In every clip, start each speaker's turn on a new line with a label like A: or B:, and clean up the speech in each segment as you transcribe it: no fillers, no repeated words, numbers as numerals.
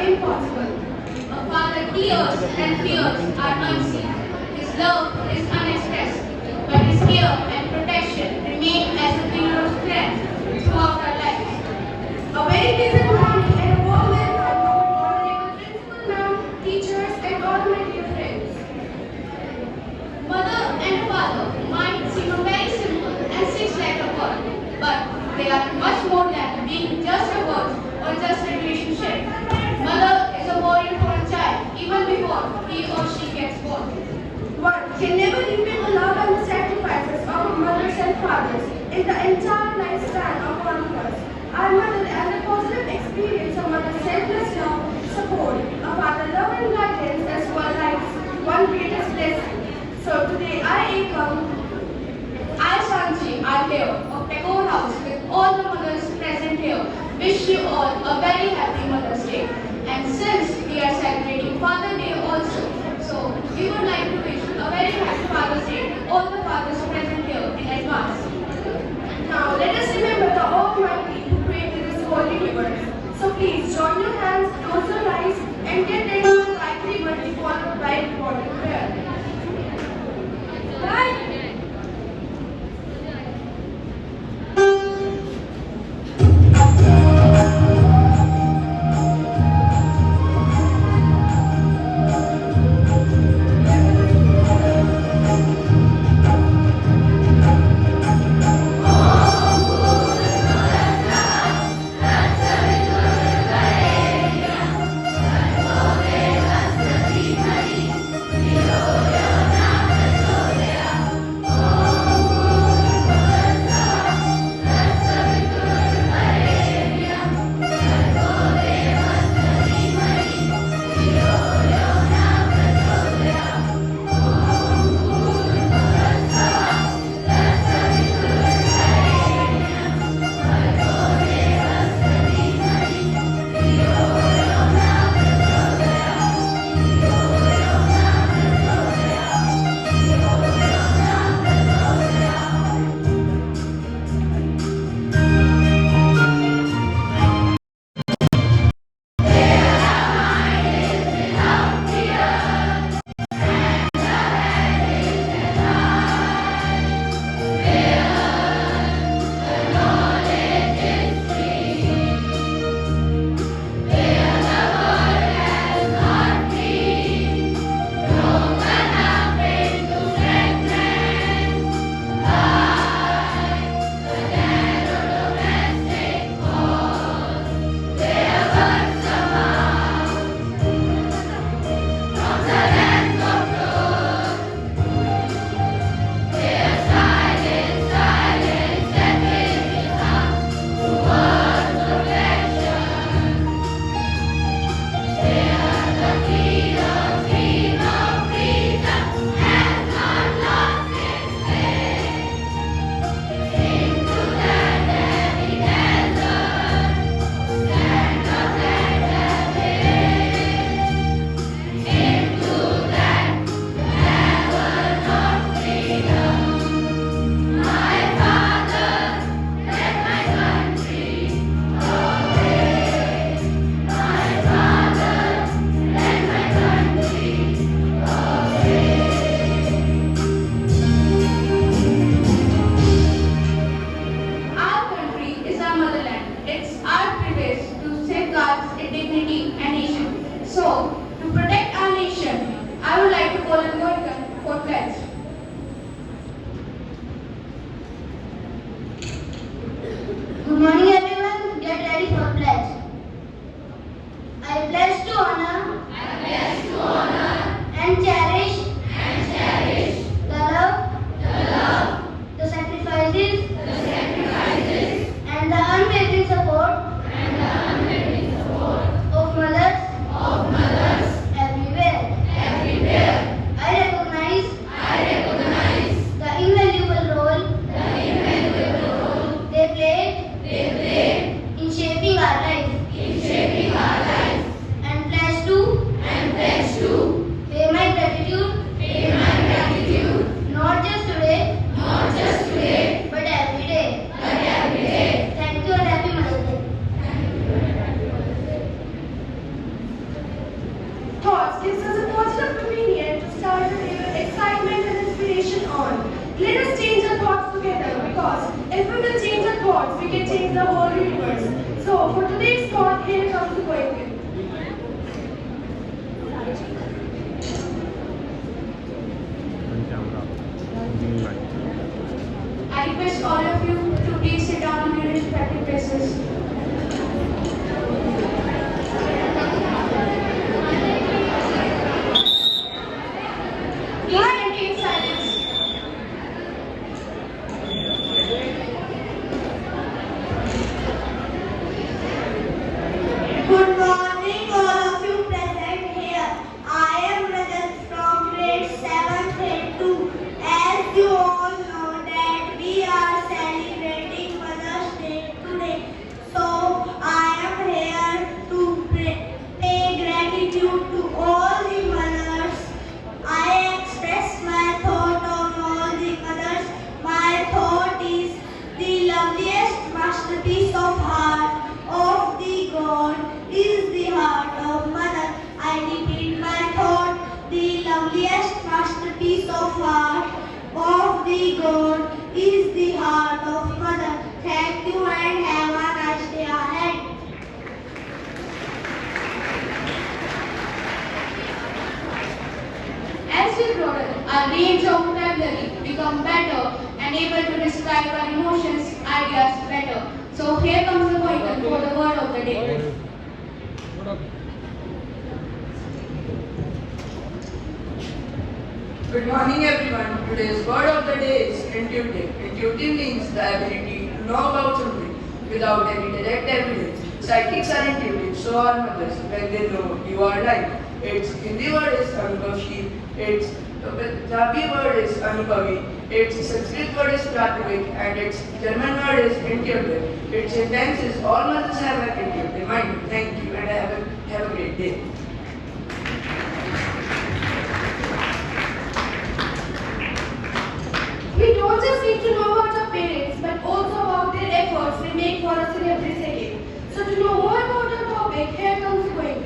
A: impossible. A father tears and fears are unseen. His love is unexpressed, but his care and protection remain as a pillar of strength throughout our lives. A very pleasant morning and a warm welcome to our honorable principal ma'am, teachers, and all my dear friends. Mother and father might seem very simple and seems like a word, but they are much more than being just a word or just a relationship. Mother is a warrior for a child even before he or she gets born. One can never repay the love and the sacrifices of our mothers and fathers in the entire lifespan of one of us. Our mother has a positive experience of mother's selfless love, support, a father's love and guidance as well life's one greatest blessing. So today I, Sanji, are here of Tagore House with all the mothers present here. Wish you all a very happy Mother's Day. And since we are celebrating Father Day also, so we would like to wish a very happy Father's Day to all the fathers present here in advance. Now let us remember the Almighty who created this holy universe. So please join your hands, close your eyes, and get ready for the Gayatri Mantra followed by important prayer.
B: Good morning everyone, get ready for pledge. I pledge to honor, and cherish, the love, the sacrifices, and the unwavering support of mothers,
C: gives us a positive opinion to start the day with excitement and inspiration on. Let us change our thoughts together because if we will change our thoughts, we can change the whole universe. So for today's thought, here comes the poem.
A: I request all of you to please sit down on your respective places. Please maintain silence.
B: Good morning, all of you present here. I am Rajat from grade 7th grade 2. As you all know that we are celebrating Mother's Day today. So I am here to pay gratitude to all the mothers. I express my thought on all the mothers. My thought is the loveliest masterpiece of heart of the God is the heart of mother. I repeat my thought. The loveliest masterpiece of heart of the God is the heart of mother. Thank you and have a nice day ahead.
A: As we grow up, our range of vocabulary become better and able to describe our emotions, ideas better. So here comes the poem for the word of the day.
D: Good morning everyone. Today's word of the day is intuitive. Intuitive means the ability to know about something without any direct evidence. Psychics are intuitive, so are mothers when they know you are right. Its Hindi word is Anubhavshi, its Punjabi word is Anubhavi, its Sanskrit word is Prathavik, and its German word is intuitive. Its sentence is all mothers have an intuitive mind. Thank you and have a great day.
C: We don't just need to know about our parents, but also about their efforts they make for us in every second. So to know more about our topic, here comes the poem.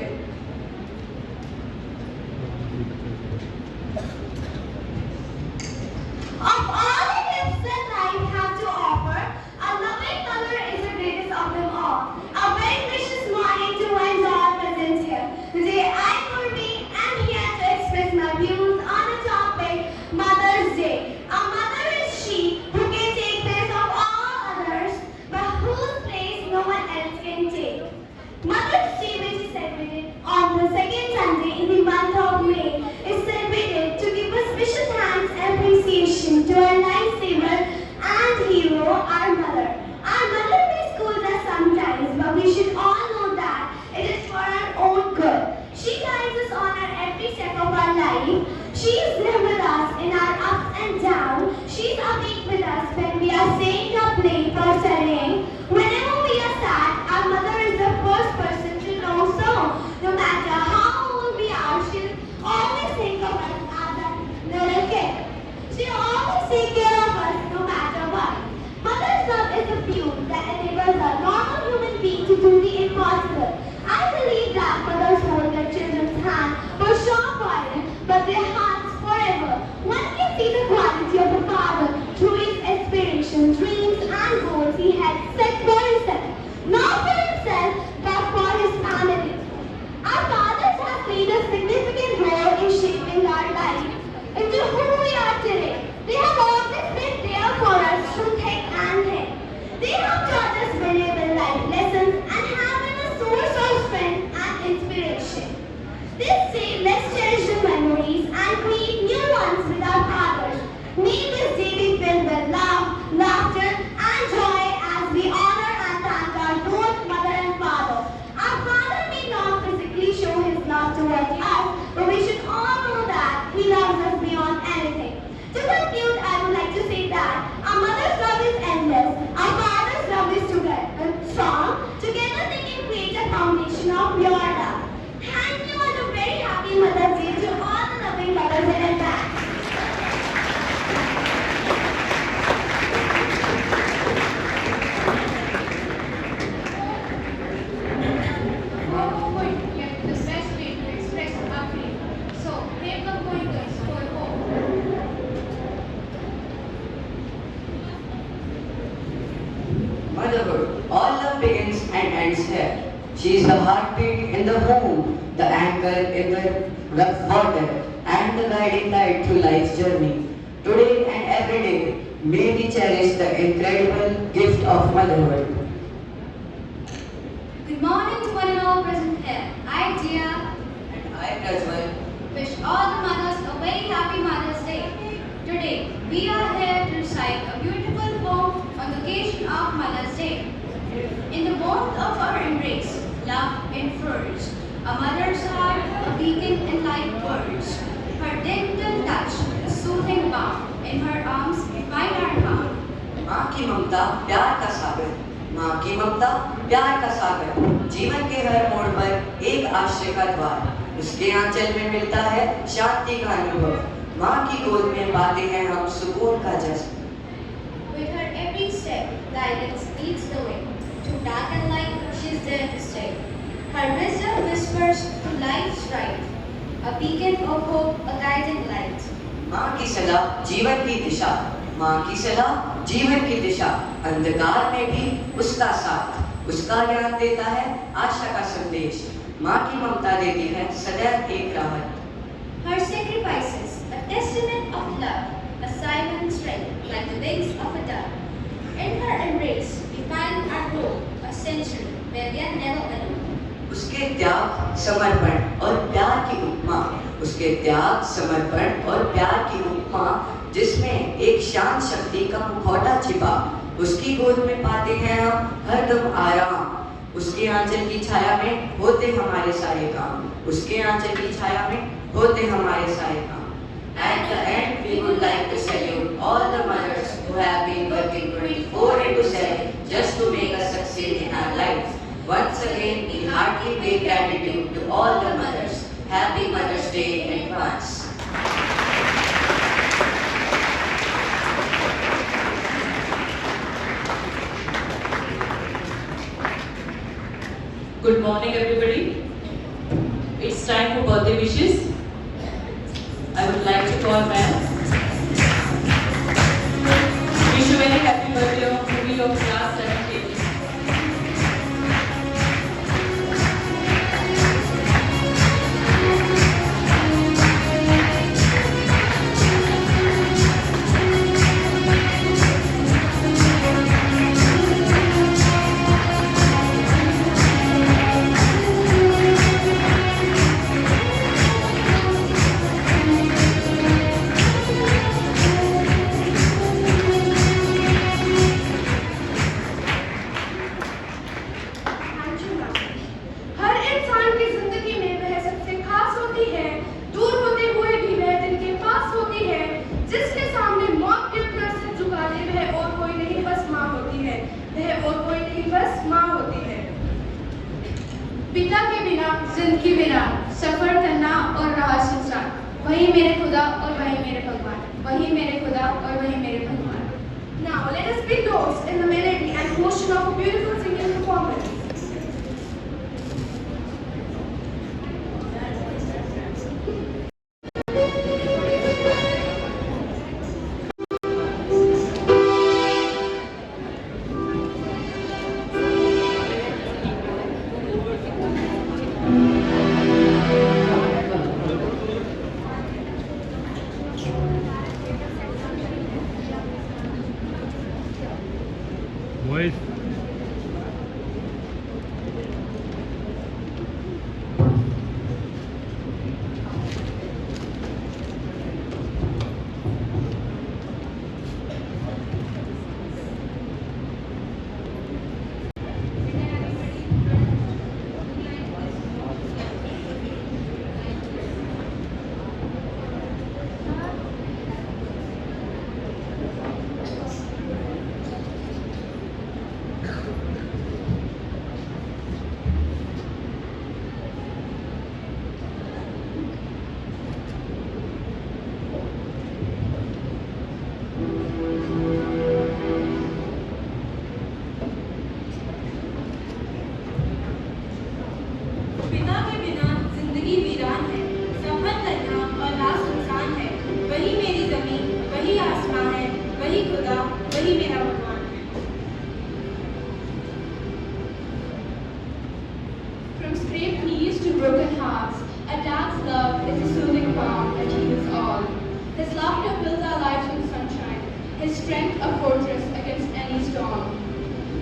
B: Of all the gifts that life has to offer, a loving mother is the greatest of them all. A very precious morning to ones all present here. Today I, Purvi, am here to express my views on the topic Mother's Day. A mother is she who can take place of all others, but whose place no one else can take. Mother's Day, which is celebrated on the second Sunday in the month of May, is celebrated to give a special thanks and appreciation to our lifesaver and hero, our mother. Our mother may scold us sometimes, but we should all know that it is for our own good. She guides us on our every step of our life. She is there with us in our ups and downs. She is awake with us when we are staying up late or studying. Whenever we are sad, our mother is the first person to know so. No matter how old we are, she'll always think of us as a little kid. She'll always take care of us no matter what. Mother's love is the fuel that enables a normal human being to do the impossible. I believe that mothers hold their children's hand for short while, but their hearts forever. One can see the quality of the father through his aspirations, dreams, and goals he had set for himself. Not for himself, but for his family. Our fathers have played a significant role in shaping our life into who we are today. They have always been there for us through thick and thin. They have taught us valuable life lessons and have been a source of strength and inspiration. They say let's cherish the memories and create new ones with our fathers. May this day be filled with love, laughter, and joy as we honor and thank our both mother and father. Our father may not physically show his love towards us, but we should all know that he loves us beyond anything. To conclude, I would like to say that our mother's love is endless, our father's love is strong. Together they can create a foundation of pure love. Thank you and a very happy Mother's Day to all the loving mothers in advance.
A: Our poem, yet the best way to express our feeling.
E: She is the heartbeat in the home, the anchor in the rough water, and the guiding light through life's journey. Today and every day, may we cherish the incredible gift of motherhood.
B: Good morning to one and all present here. I, Dia,
E: And I, Prajwal,
B: wish all the mothers a very happy Mother's Day. Today, we are here to recite a beautiful poem on the occasion of Mother's Day. In the warmth of our embrace, love unfurls. A mother's heart, a beacon in light words. Her gentle touch, a soothing balm. In her arms, we find our calm.
E: माँ की ममता प्यार का सागर, माँ की ममता प्यार का सागर, जीवन के हर मोड़ पर एक आश्रय का द्वार, उसके आंचल में मिलता है शांति का अनुभव, माँ की गोद में पाते हैं हम सुकून का जश्न.
B: With her every step, guidance leads the way. Through dark and light, she is there to stay. Her wisdom whispers to life's right. A beacon of hope, a guiding light.
E: माँ की सलाह जीवन की दिशा, माँ की सलाह जीवन की दिशा, अंधकार में भी उसका साथ, उसका ज्ञान देता है आशा का संदेश, माँ की ममता देती है सदैव एक राहत.
B: Her sacrifices, a testament of love, a silent strength like the wings of a dove. In her embrace, we find our hope, a century where we are never alone.
E: उसके त्याग समर्पण और प्यार की उपमा, उसके त्याग समर्पण और प्यार की उपमा, जिसमें एक शांत शक्ति का मुखौटा छिपा, उसकी गोद में पाते हैं हम हरदम आराम, उसके आंचल की छाया में होते हमारे सारे काम, उसके आंचल की छाया में होते हमारे सारे काम. At the end, we would like to salute all the mothers who have been working 24/7 just to make us succeed in our lives. Once again, we heartily pay gratitude to all the mothers. Happy Mother's Day in advance.
F: Good morning, everybody. It's time for birthday wishes. I would like to call ma'am. Wish you a very happy birthday of movie of class 17.
C: हर इंसान की जिंदगी में वह सबसे खास होती है, दूर होते हुए भी वह दिल के पास होती है, जिसके सामने मौत के डर से झुका दे वह और कोई नहीं बस माँ होती है, वह और कोई नहीं बस माँ होती है.
A: पिता के बिना जिंदगी बिना सफर करना और रहा संसार, वही मेरे खुदा और वही मेरे भगवान, वही मेरे खुदा और वही मेरे भगवान.
C: Now let us be lost in the melody and emotion of a beautiful singing performance.
G: Boys.
H: पिता के बिना जिंदगी वीरान है, सफर करना और राह सुनसान है, वही मेरी जमीन, वही आसमां है, वही खुदा, वही मेरा भगवान है.
A: to broken hearts. A dad's love is a soothing balm that heals all. His laughter fills our lives with sunshine. His strength a fortress against any storm.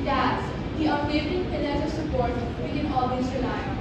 A: Dads, the unwavering pillars of support we can always rely on.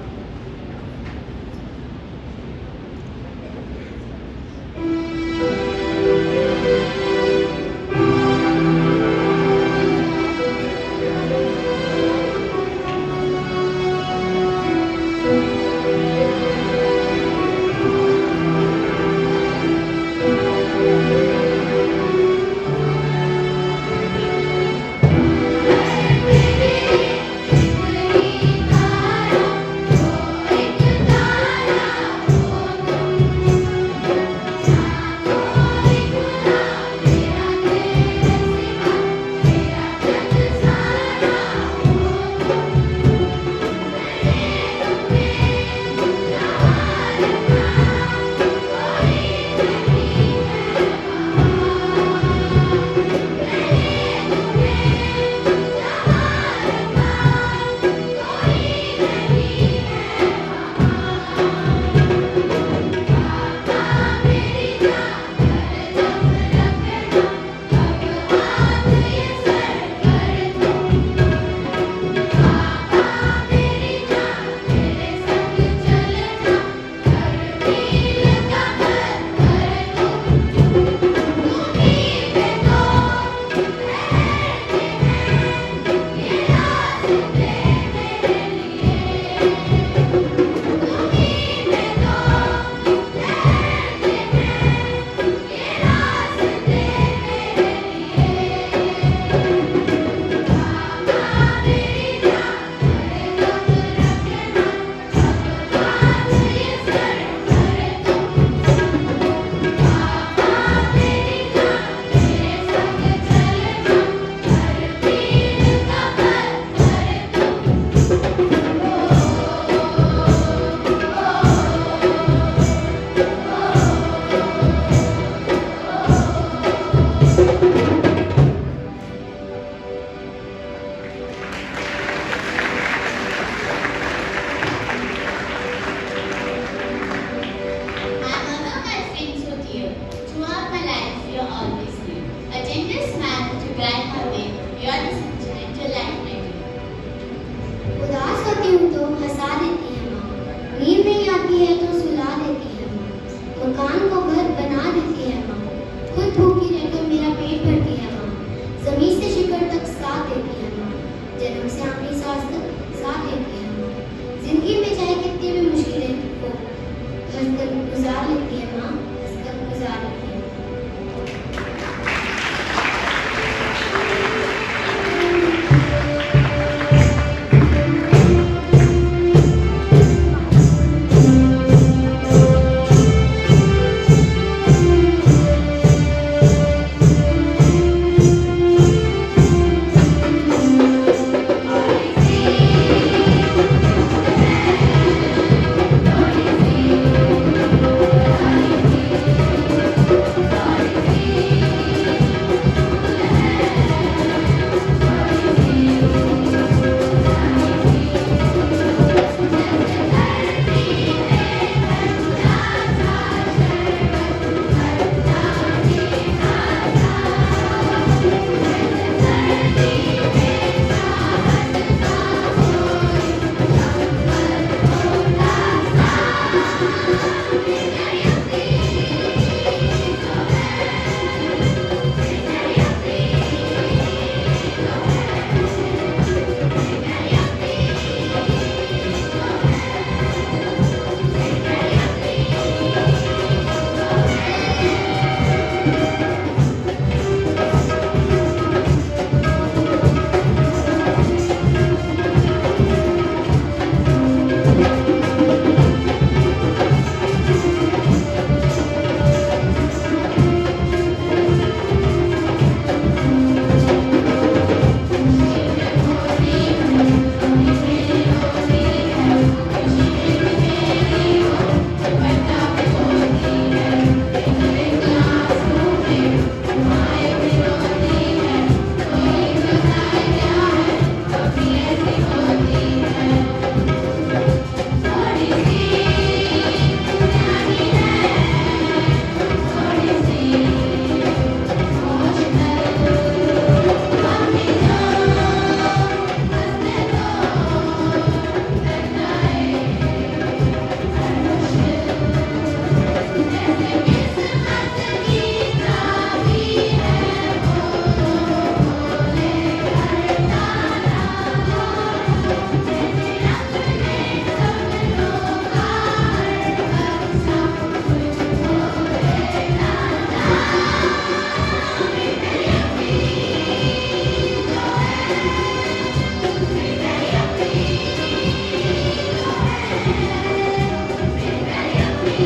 C: Wow,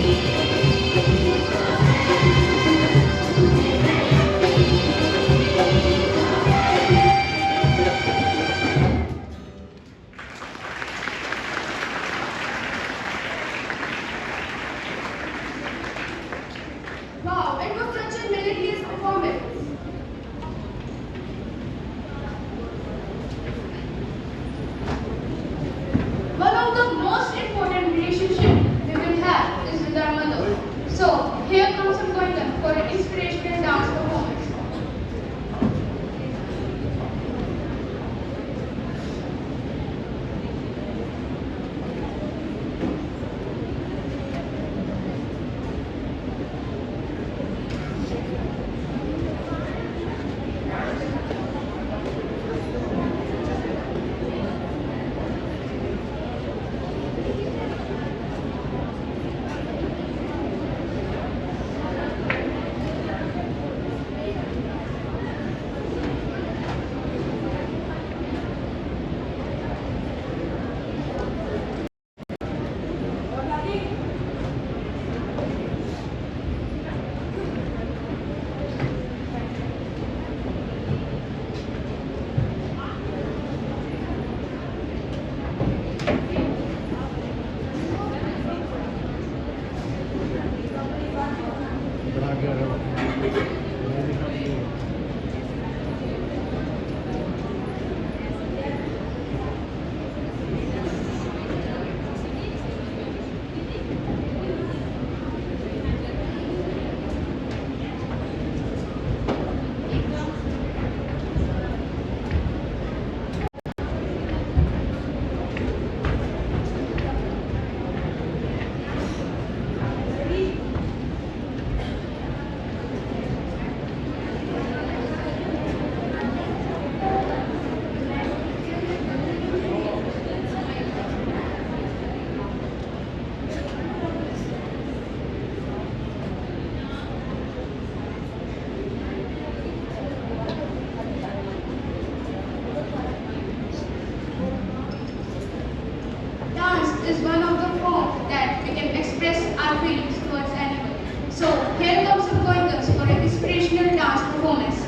C: it was such a melodious performance.
A: One of the most important relationships we will have is with our mother. So here comes Govindan for an inspirational dance performance. Dance is one of the forms that we can express our feelings towards anyone. So here comes Govindan for an inspirational dance performance.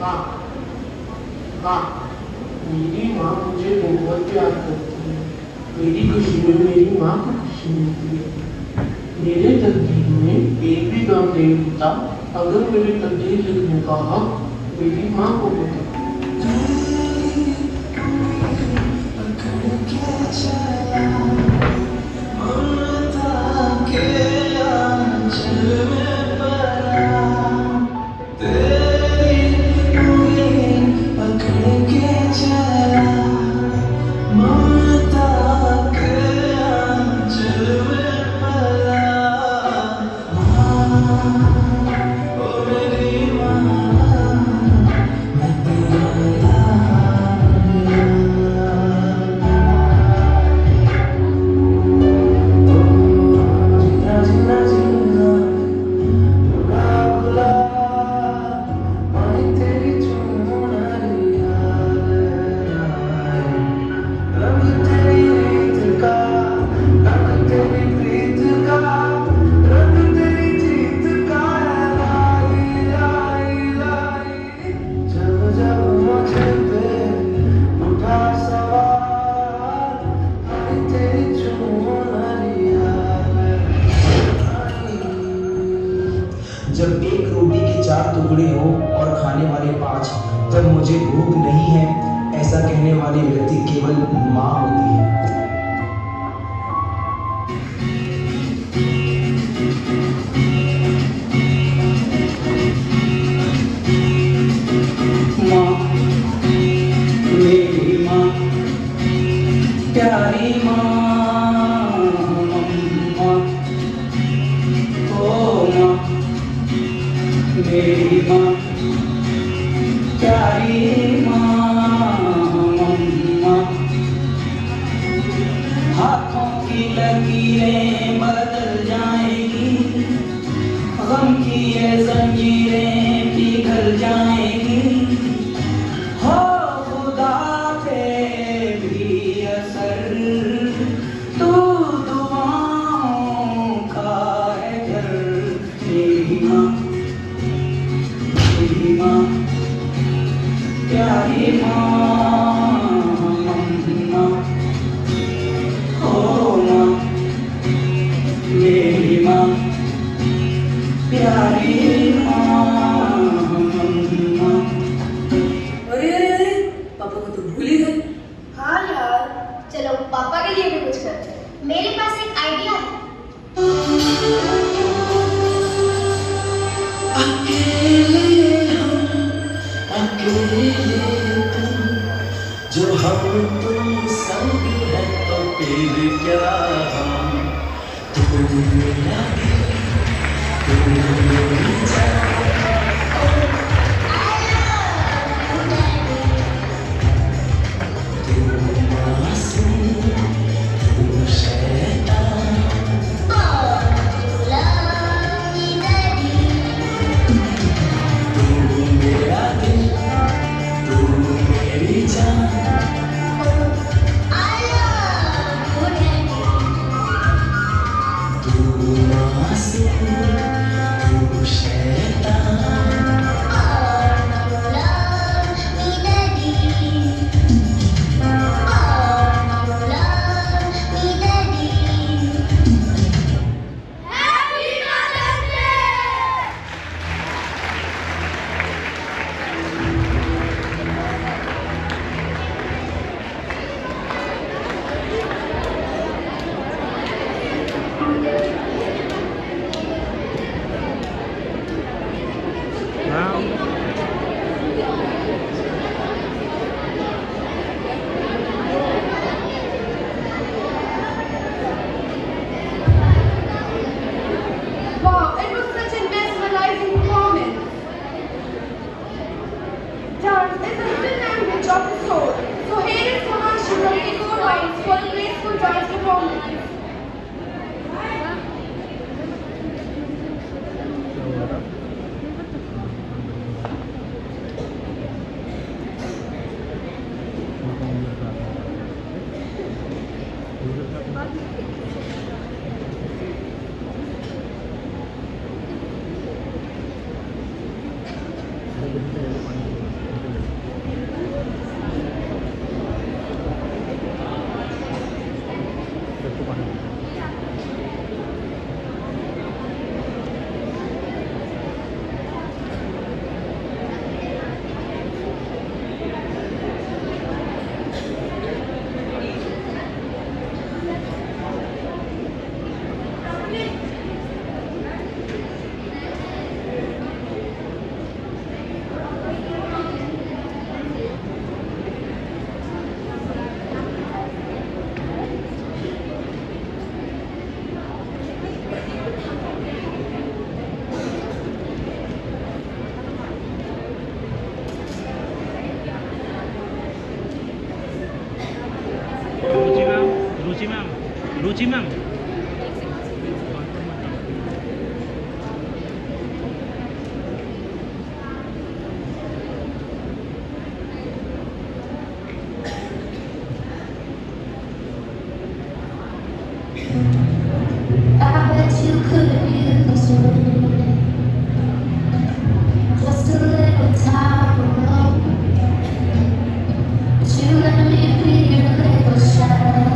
G: माँ माँ मेरी माँ मुझे बहुत प्यार करती है। मेरी खुशी में मेरी माँ को खुशी मिलती है। मेरे तकदीर में एक भी काम नहीं होता अगर मेरे तकदीर लिखने का हक मेरी माँ को होता।
I: मैं
F: पापा को तो भूल ही गए।
C: हाँ यार, चलो पापा के लिए भी कुछ करते हैं।
B: मेरे पास एक आइडिया है।
I: अकेले हम, अकेले तुम, जो हम तुम संग है तो फिर क्या हम, तुम मेरा दिल, तुम मेरी जान, तुम मासूम, तुम शैतान, तुम मेरा दिल, तुम मेरी जान, तुम मासूम, तुम शैतान,
C: Wow, it was such a mesmerizing performance. Dance is a hidden language of the soul. So here is Himanshu from Eco Rides for a graceful dance performance.
J: Ruchi ma'am
B: I bet you couldn't use just a little time alone. But you let me be your little shadow.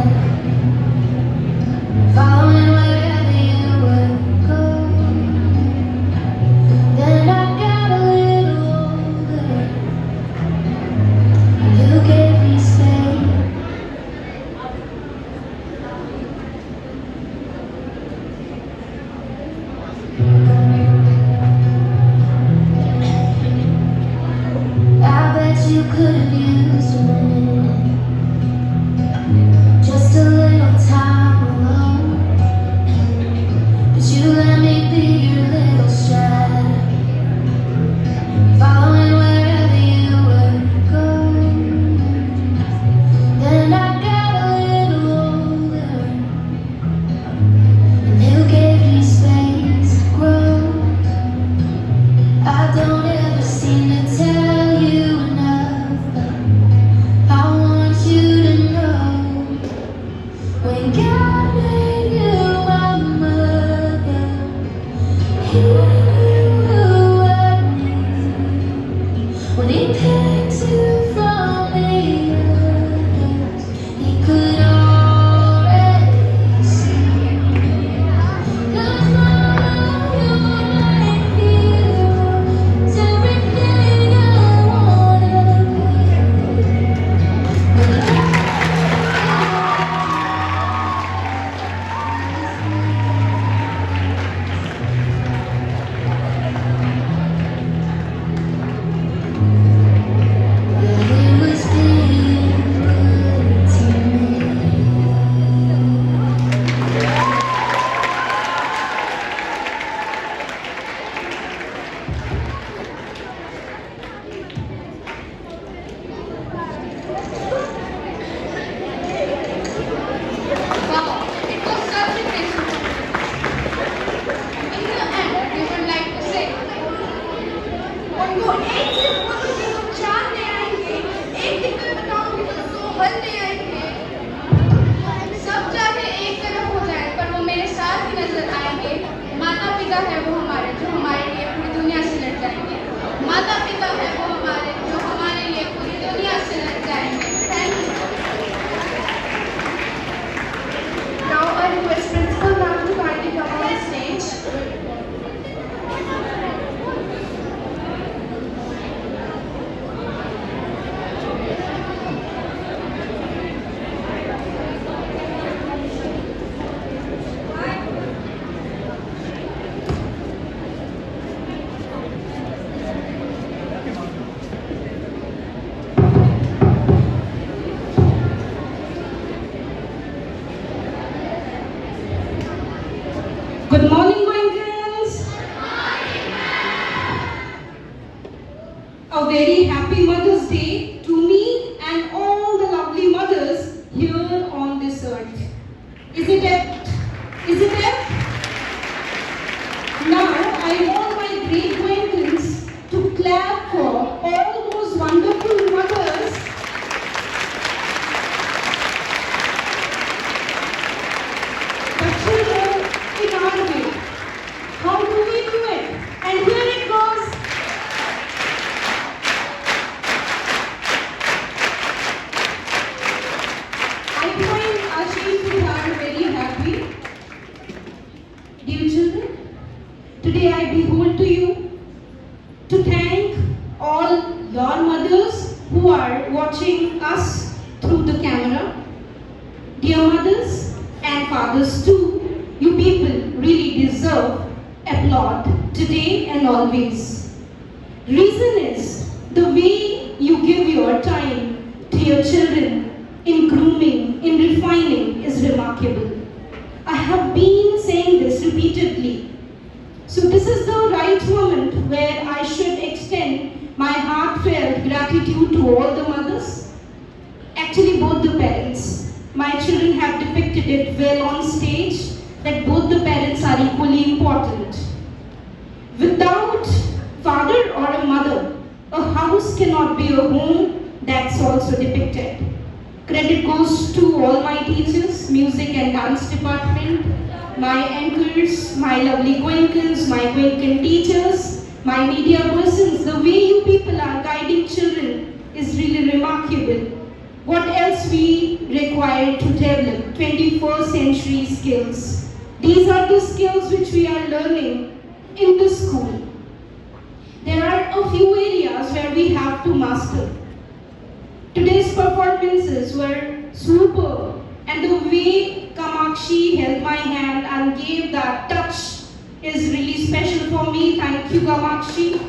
A: हल ये है सब चाहे एक तरफ हो जाए पर वो मेरे साथ ही नजर आएंगे। माता पिता है वो हमारे जो हमारे लिए पूरी दुनिया से लड़ जाएंगे। माता पिता है वो हमारे जो हमारे लिए पूरी दुनिया से लड़ जाएंगे। Thank you.
C: Now I request Principal Ma'am to kindly come on stage.
J: Good morning, Goenkans. A very happy Mother's Day to me and all the lovely mothers here on this earth. Is it it? Is it it? Now I want my great Goenkans to clap for all those wonderful mothers but children in our way. How do we do it? And here it goes. I find Ashish Bihar very happy. Dear children, today I behold to you to thank all your mothers who are watching us through the camera. Dear mothers and fathers too, you people really deserve applaud today and always. Reason is the way you give your time to your children in grooming, in refining is remarkable. I have been saying this repeatedly. So this is the right moment where I should extend my heartfelt gratitude to all the mothers. Actually both the parents. My children have depicted it well on stage that both the parents are equally important. Without father or a mother, a house cannot be a home. That's also depicted. Credit goes to all my teachers, music and dance department, my anchors, my lovely Goenkans, my Goenkan teachers, my media persons. The way you people are guiding children is really remarkable. What else we require to develop 21st century skills? These are the skills which we are learning in the school. There are a few areas where we have to master. Today's performances were superb, and the way Kamakshi held my hand and gave that touch is really special for me. Thank you, Kamakshi.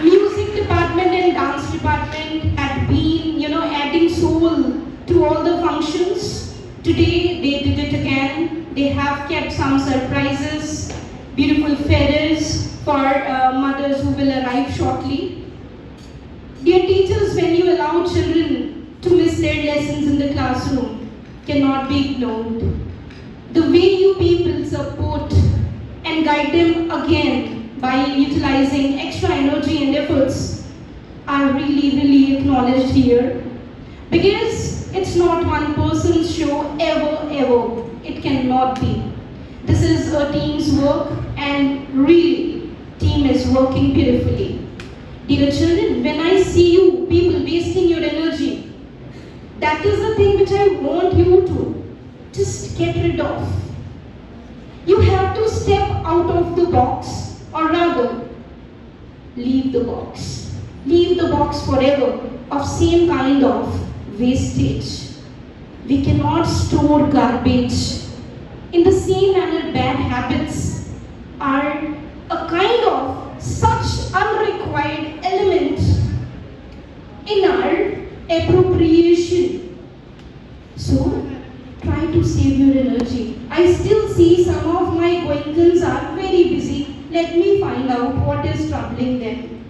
J: Music department and dance department had been, adding soul to all the functions. Today they did it again. They have kept some surprises, beautiful feathers for mothers who will arrive shortly. Dear teachers, when you allow children to miss their lessons in the classroom, cannot be ignored. The way you people support and guide them again by utilizing extra energy and efforts are really acknowledged here. Because it's not one person's show ever. It cannot be. This is a team's work, and really, team is working beautifully. Dear children, when I see you people wasting your energy, that is the thing which I want you to just get rid of. You have to step out of the box, or rather, leave the box. Leave the box forever of same kind of wastage. We cannot store garbage. In the same manner, bad habits are a kind of such unrequired element in our appropriation. So, try to save your energy. I still see some of my Goenkans are very busy. Let me find out what is troubling them.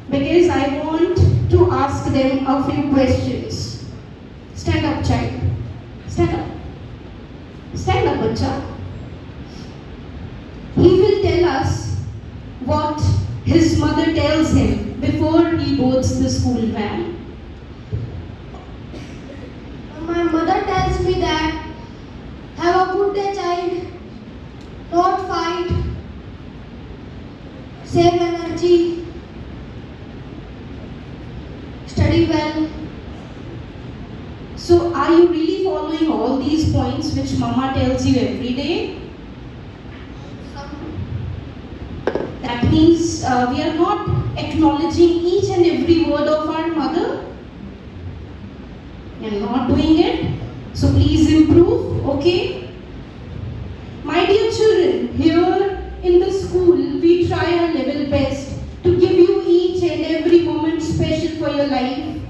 J: Because I want to ask them a few questions. Stand up, child. Stand up. Stand up, bacha. He will tell us what his mother tells him before he boards the school van?
C: My mother tells me that have a good day, child. Don't fight. Save energy. Study well.
J: So are you really following all these points which mama tells you every day? That means we are not acknowledging each and every word of our mother. We are not doing it. So please improve, okay? My dear children, here in the school, we try our level best to give you each and every moment special for your life.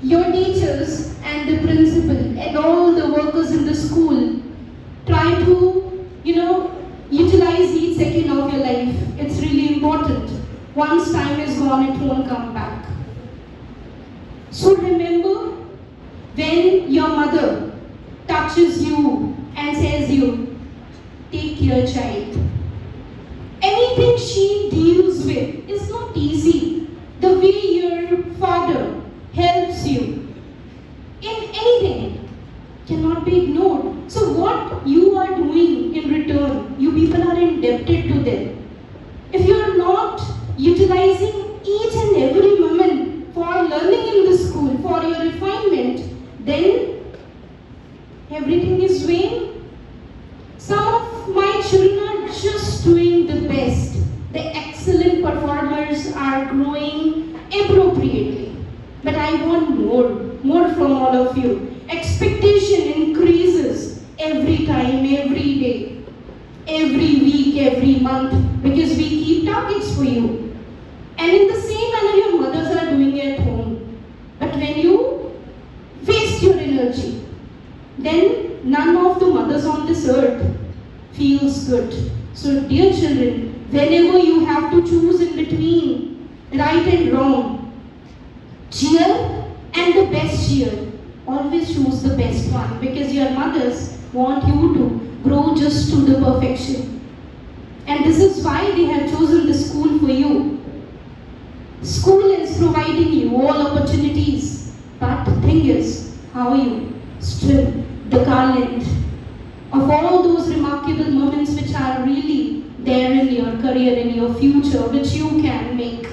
J: Your teachers and the principal and all the workers in the school try to, utilize each second of your life. It's really important. Once time is gone, it won't come back. So remember, when your mother touches you and says you, take care, child. Anything she deals with is not easy. The way your father helps you in anything cannot be ignored. So what you are doing in return, you people are indebted to them. If you are not utilizing each and every moment for learning in the school, for your refinement, then everything is vain. Some of my children are just doing the best. The excellent performers are growing appropriately. But I want more from all of you. Expectation increases every time, every day, every week, every month, because we keep targets for you. And in the same manner your mothers are doing at home. But when you waste your energy, then none of the mothers on this earth feels good. So dear children, whenever you have to choose in between right and wrong, cheer and the best cheer, always choose the best one, because your mothers want you to grow just to the perfection. And this is why they have chosen the school for you. School is providing you all opportunities, but the thing is, how are you? Still the garland of all those remarkable moments which are really there in your career, in your future, which you can make.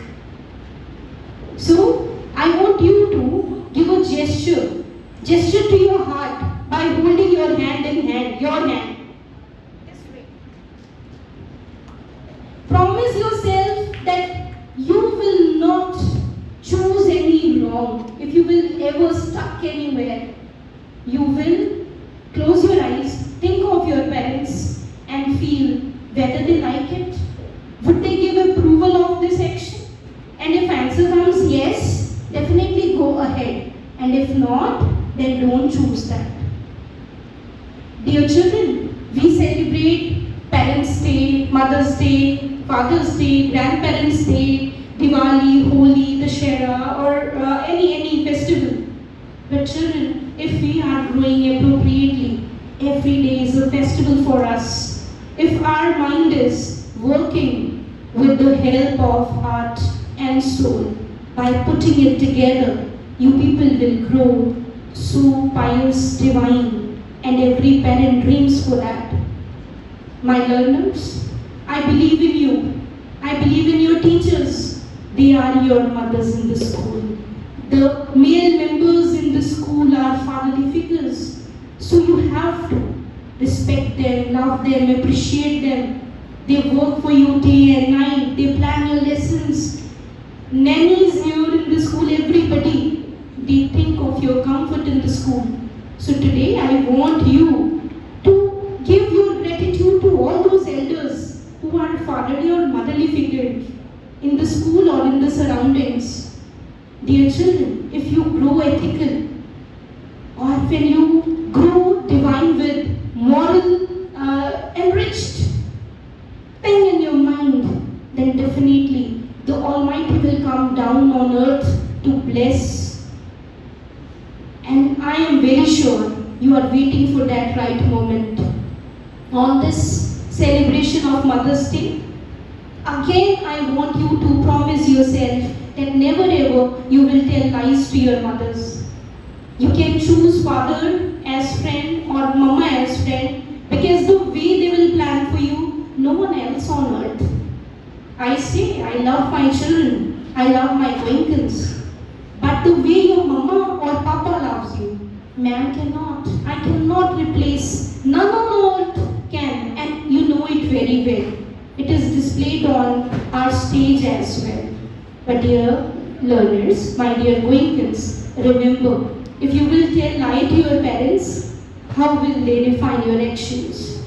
J: So, I want you to give a gesture to your heart by holding your hand in hand, your hand. This way. Promise yourself that you will not choose any wrong. If you will ever stuck anywhere, you will close your eyes, think of your parents and feel whether they like it. Would they give approval of this action? And if answer comes yes, definitely go ahead. And if not, then don't choose that. Dear children, we celebrate Parents' Day, Mother's Day, Father's Day, Grandparents' Day, Diwali, Holi, Dussehra, or any festival. But children, if we are growing appropriately, every day is a festival for us. If our mind is working with the help of heart and soul, by putting it together, you people will grow so pious, divine, and every parent dreams for that. My learners, I believe in you. I believe in your teachers. They are your mothers in the school. The male members in the school are fatherly figures. So you have to respect them, love them, appreciate them. They work for you day and night. They plan your lessons. Nannies here in the school, everybody, they think of your comfort in the school. So today I want you to give your gratitude to all those elders who are fatherly or motherly figures in the school or in the surroundings. Dear children, if you grow ethical, or when you grow divine with moral enriched thing in your mind, then definitely the Almighty will come down on earth to bless. And I am very sure you are waiting for that right moment. On this celebration of Mother's Day, again I want you to promise yourself that never ever never you will tell lies to your mothers. You can choose father as friend or mama as friend because the way they will plan for you, no one else on earth. I say I love my children, I love my Goenkans. But the way your mama or papa loves you, ma'am cannot. I cannot replace. None on earth can, and you know it very well. It is displayed on our stage as well. But dear learners, my dear Goenkans, remember, if you will tell lie to your parents, how will they define your actions?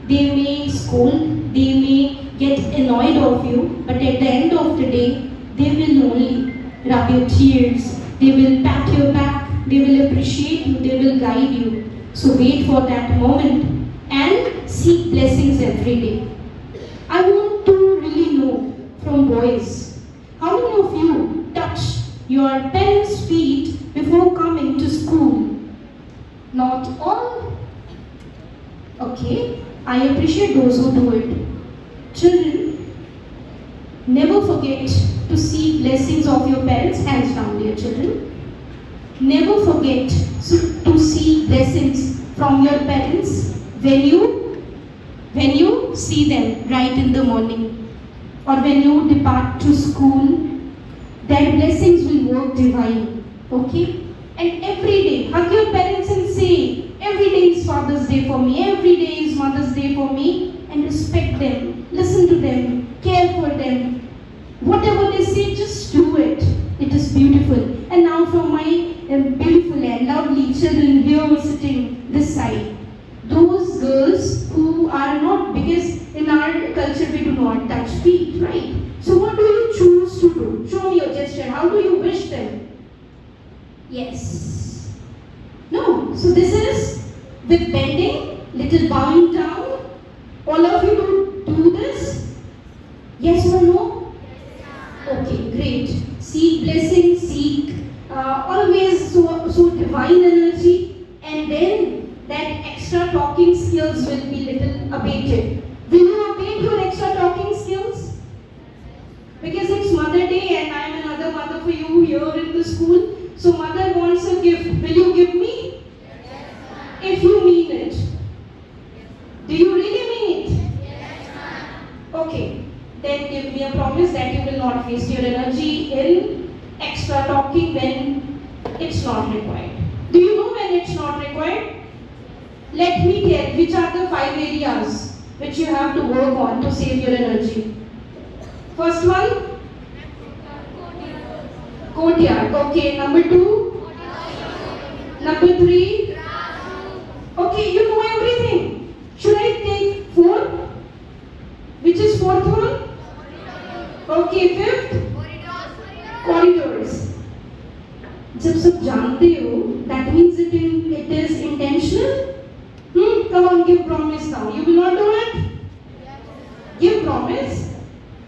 J: They may scold, they may get annoyed of you, but at the end of the day, they will only rub your tears, they will pat your back, they will appreciate you, they will guide you. So wait for that moment and seek blessings every day. I want to really know from boys, how many of you touch your parents' feet before coming to school? Not all? Okay, I appreciate those who do it. Children, never forget to seek blessings of your parents. Hands down, dear children. Never forget to seek blessings from your parents when you see them right in the morning or when you depart to school. Their blessings will work divine. Okay? And every day, hug your parents and say, every day is Father's Day for me, every day is Mother's Day for me, and respect them, listen to them, care for them. Whatever they say, just do it. It is beautiful. And now from my beautiful and lovely children here sitting this side, those girls who are not, because in our culture we do not touch feet, right? So what do you choose to do? Show me your gesture. How do you wish them? Yes. No. So this is with bending, little bowing down. All of you do this? Yes or no? Okay, great. Seek blessing, seek always so divine energy, and then that extra talking skills will be little abated. Will you abate your extra talking skills? Because it's Mother Day and I am another mother for you here in the school. So mother wants a gift. Will you give me? Yes, if you mean it. Do you really mean it? Yes, ma'am. Okay. Then give me a promise that you will not waste your energy in extra talking when it's not required. Do you know when it's not required? Let me tell which are the 5 areas which you have to work on to save your energy. First one? Courtyard. Okay. Number 2? Number 3? Okay, you know everything. Should I take 4? Which is 4th one? Okay, 5th? Corridors. जब सब जानते हो, that means it is intentional. Come on, give promise now. You will not do it? Give promise.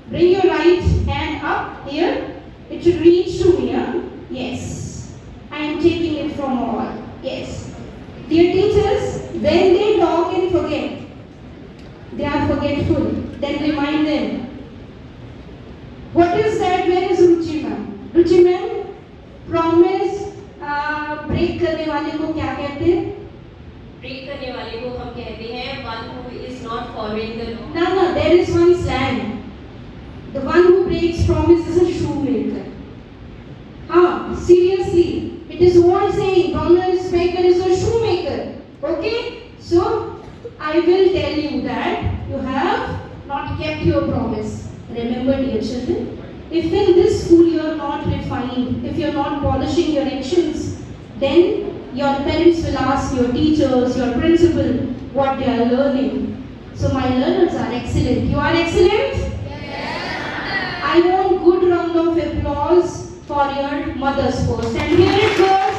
J: Bring your right hand up here. It should reach to me. Yes. I am taking it from all. Yes. Dear teachers, when they talk and forget, they are forgetful. Then remind them. What is that? Where is Ruchi ma'am? Ruchi ma'am, promise break करने वाले को क्या कहते हैं?
F: Break करने वाले को हम कहते हैं one who is not following the law.
J: No, there is one slang. The one who breaks promise is a shoemaker. Seriously, it is old saying, promise breaker is a shoemaker. Okay? So, I will tell you that you have not kept your promise. Remember, dear children, if in this school you are not refined, if you are not polishing your actions, then your parents will ask your teachers, your principal, what they are learning. So my learners are excellent. You are excellent? Yes. I want good round of applause for your mothers first. And here it goes.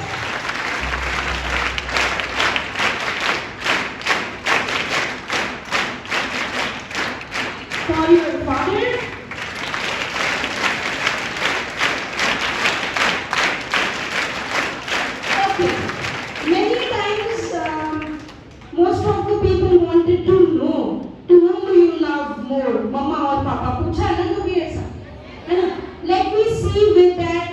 J: For your father. Many times, most of the people wanted to know, to whom do you love more, mama or papa? पूछा ना कभी ऐसा, है ना? Let me see with that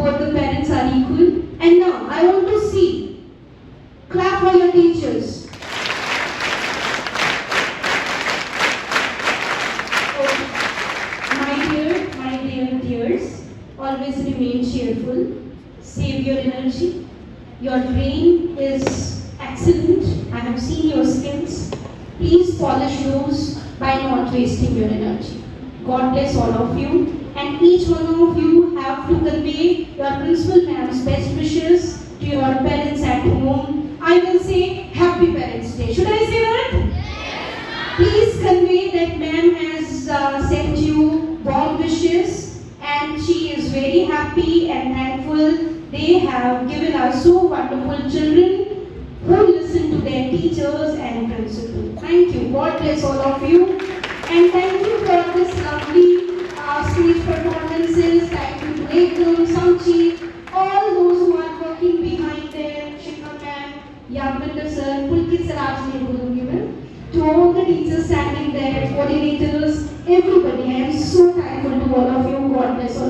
J: both the parents are equal. And now I want to see, clap for your teachers. My dear dears, always remain cheerful, save your energy. Your brain is excellent. I have seen your skills. Please polish those by not wasting your energy. God bless all of you. And each one of you have to convey your principal ma'am's best wishes to your parents at home. I will say Happy Parents' Day. Should I say that? Yes. Please convey that ma'am has sent you warm wishes and she is very happy and thankful. They have given us so wonderful children who listen to their teachers and principal. Thank you. God bless all of you. And thank you for this lovely stage performances. Thank you to Ekdam, Samchi, all those who are working behind there, Shikha ma'am, Yamrinder sir, Pulkit sir, aaj nahi bolungi main. To all the teachers standing there, coordinators, everybody, I am so thankful to all of you. God bless all.